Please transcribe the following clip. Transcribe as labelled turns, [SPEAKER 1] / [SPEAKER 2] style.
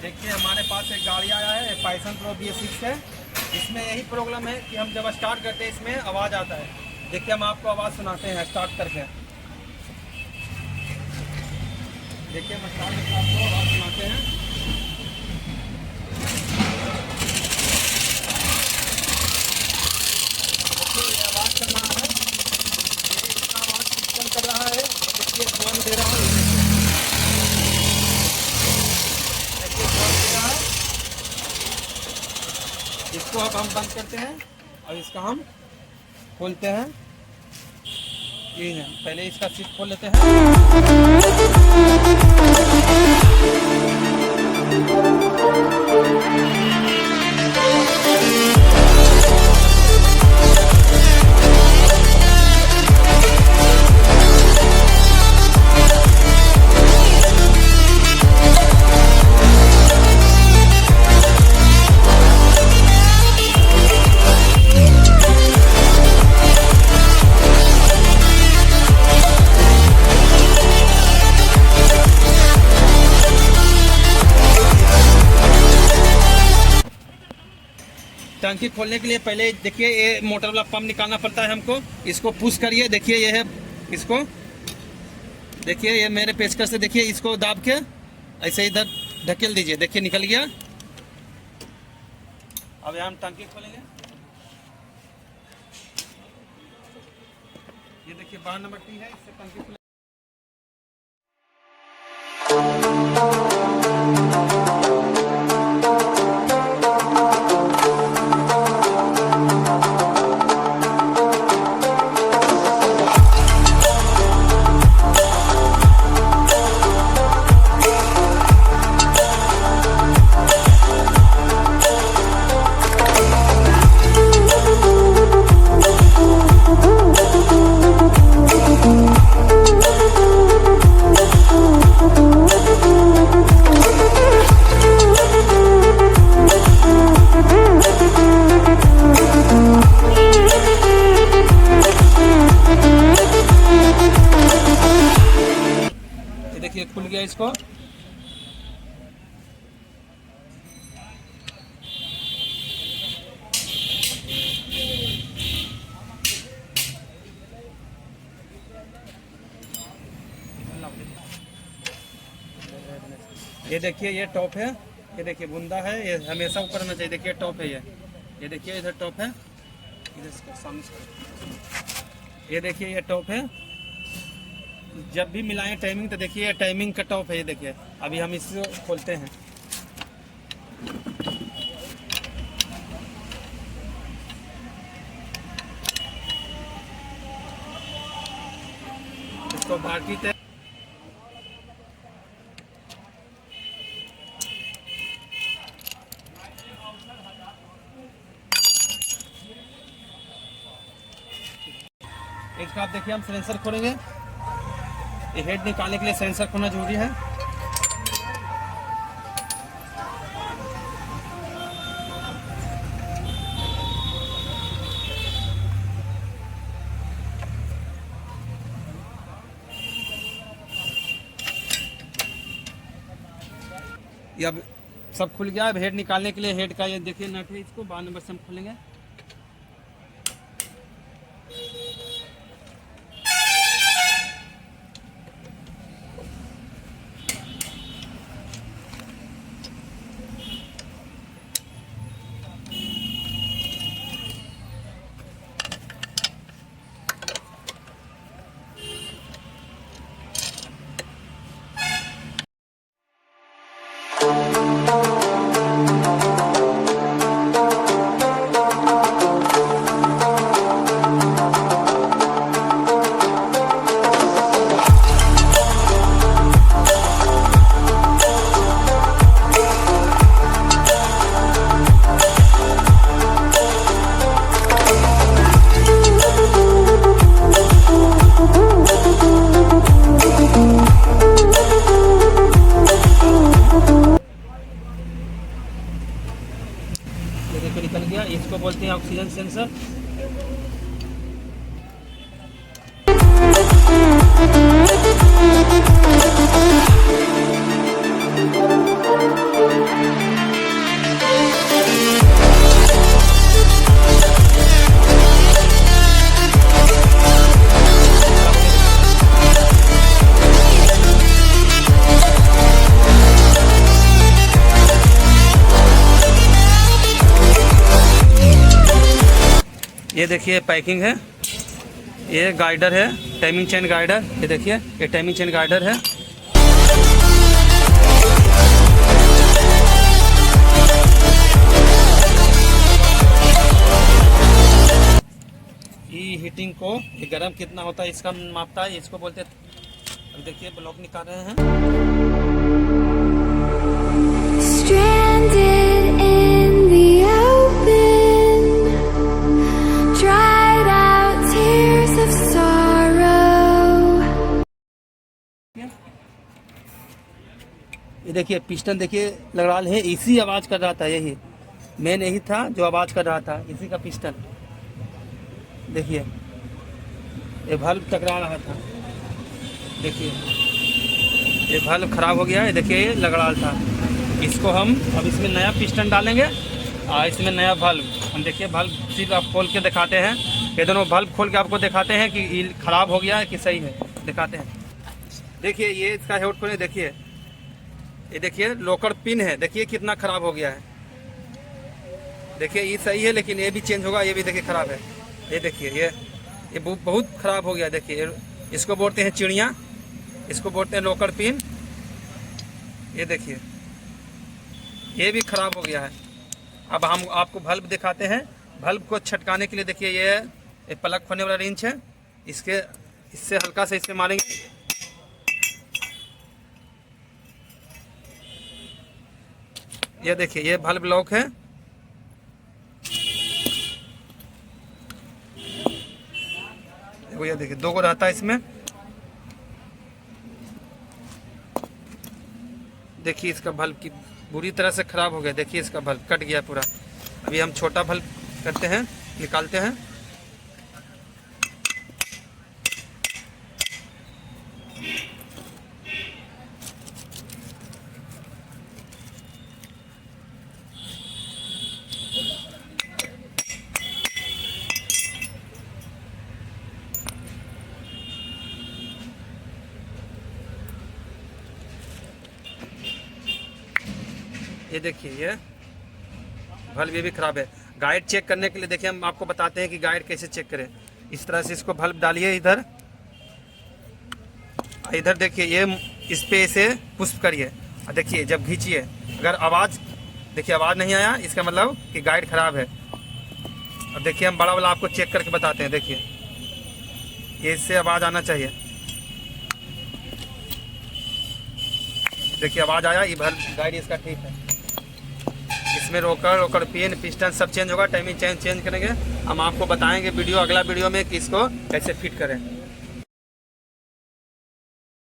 [SPEAKER 1] देखिए हमारे पास एक गाड़ी आया है, पैशन प्रो BS6 है। इसमें यही प्रॉब्लम है कि हम जब स्टार्ट करते हैं इसमें आवाज़ आता है। देखिए हम आपको आवाज़ सुनाते हैं स्टार्ट करके। देखिए हम स्टार्ट करके आपको आवाज़ सुनाते हैं। देखिए ये आवाज़ कर रहा है, ये इसका आवाज़ सिस्टम कर रहा है। देखिए धुआं दे रहा है, इसको अब हम बंद करते हैं और इसका हम खोलते हैं। ये है, पहले इसका स्विच खोल लेते हैं। टंकी खोलने के लिए पहले देखिए ये मोटर वाला पंप निकालना पड़ता है हमको। इसको पुश करिए, देखिए ये है, इसको देखिए ये मेरे पेचकस से देखिए इसको दाब के ऐसे इधर ढकेल दीजिए। देखिए निकल गया। अब यहाँ हम टंकी खोलेंगे। ये देखिए 12 नंबर टी है, इससे टंकी खोलेंगे। देखिए खुल गया इसको। ये देखिए ये टॉप है, ये देखिए बुंदा है, ये हमेशा ऊपर रहना चाहिए। देखिए टॉप है ये देखिए इधर टॉप है, इधर सामने ये देखिए ये टॉप है। जब भी मिलाएं टाइमिंग तो देखिए टाइमिंग कट ऑफ है। ये देखिए अभी हम इसको खोलते हैं। इसको बाकी थे इसका आप देखिए हम सिलेंसर खोलेंगे। ये हेड निकालने के लिए सेंसर खोलना जरूरी है। ये अब सब खुल गया। अब हेड निकालने के लिए हेड का ये देखिए नट है, इसको 12 नंबर से हम खोलेंगे। निकल गया। इसको बोलते हैं ऑक्सीजन सेंसर। ये देखिए पैकिंग है, ये गाइडर है, टाइमिंग चेन गाइडर। ये देखिए ये टाइमिंग चेन गाइडर है। ये हीटिंग को, ये गर्म कितना होता है इसका मापता है, इसको बोलते हैं। अब देखिए ब्लॉक निकाल रहे हैं।
[SPEAKER 2] Stranded in the open, dried out tears of sorrow.
[SPEAKER 1] ये देखिए पिस्टन देखिए लगा है, इसी आवाज़ कर रहा था, यही मेन यही था जो आवाज़ कर रहा था, इसी का पिस्टन। देखिए ये बल्ब टकरा रहा था, देखिए ये बल्ब खराब हो गया है। देखिए ये लगड़ा था, इसको हम अब इसमें नया पिस्टन डालेंगे और इसमें नया बल्ब। हम देखिए बल्ब सिर्फ आप खोल के दिखाते हैं, ये दोनों बल्ब खोल के आपको दिखाते हैं कि ये खराब हो गया है कि सही है, दिखाते हैं। देखिए ये इसका हेड खोले, देखिए ये देखिए लोकर पिन है, देखिए कितना खराब हो गया है। देखिए ये सही है लेकिन ये भी चेंज होगा, ये भी देखिए खराब है। ये देखिए ये बहुत खराब हो गया। देखिए इसको बोलते हैं चिड़िया, इसको बोलते हैं लोकर पिन। ये देखिए ये भी खराब हो गया है। अब हम आपको बल्ब दिखाते हैं। बल्ब को छटकाने के लिए देखिए ये प्लग खोलने वाला रिंच है, इससे हल्का से इससे मारेंगे। ये देखिए ये बल्ब लॉक है। ये देखिए 2 को रहता है इसमें। देखिए इसका बल्ब की बुरी तरह से खराब हो गया। देखिए इसका बल्ब कट गया पूरा। अभी हम छोटा बल्ब करते हैं, निकालते हैं। ये देखिए ये बल्ब ये भी खराब है। गाइड चेक करने के लिए देखिए हम आपको बताते हैं कि गाइड कैसे चेक करें। इस तरह से इसको बल्ब डालिए इधर, इधर देखिए ये इस पे इसे पुश करिए और देखिए जब खींचिए अगर आवाज़, देखिए आवाज़ नहीं आया, इसका मतलब कि गाइड खराब है। अब देखिए हम बड़ा वाला आपको चेक करके बताते हैं। देखिए ये इससे आवाज़ आना चाहिए। देखिए आवाज़ आया, ये बल्ब गाइड इसका ठीक है। इसमें रोकर पिन पिस्टन सब चेंज होगा, टाइमिंग चेंज करेंगे। हम आपको बताएंगे अगला वीडियो में कि इसको कैसे फिट करें।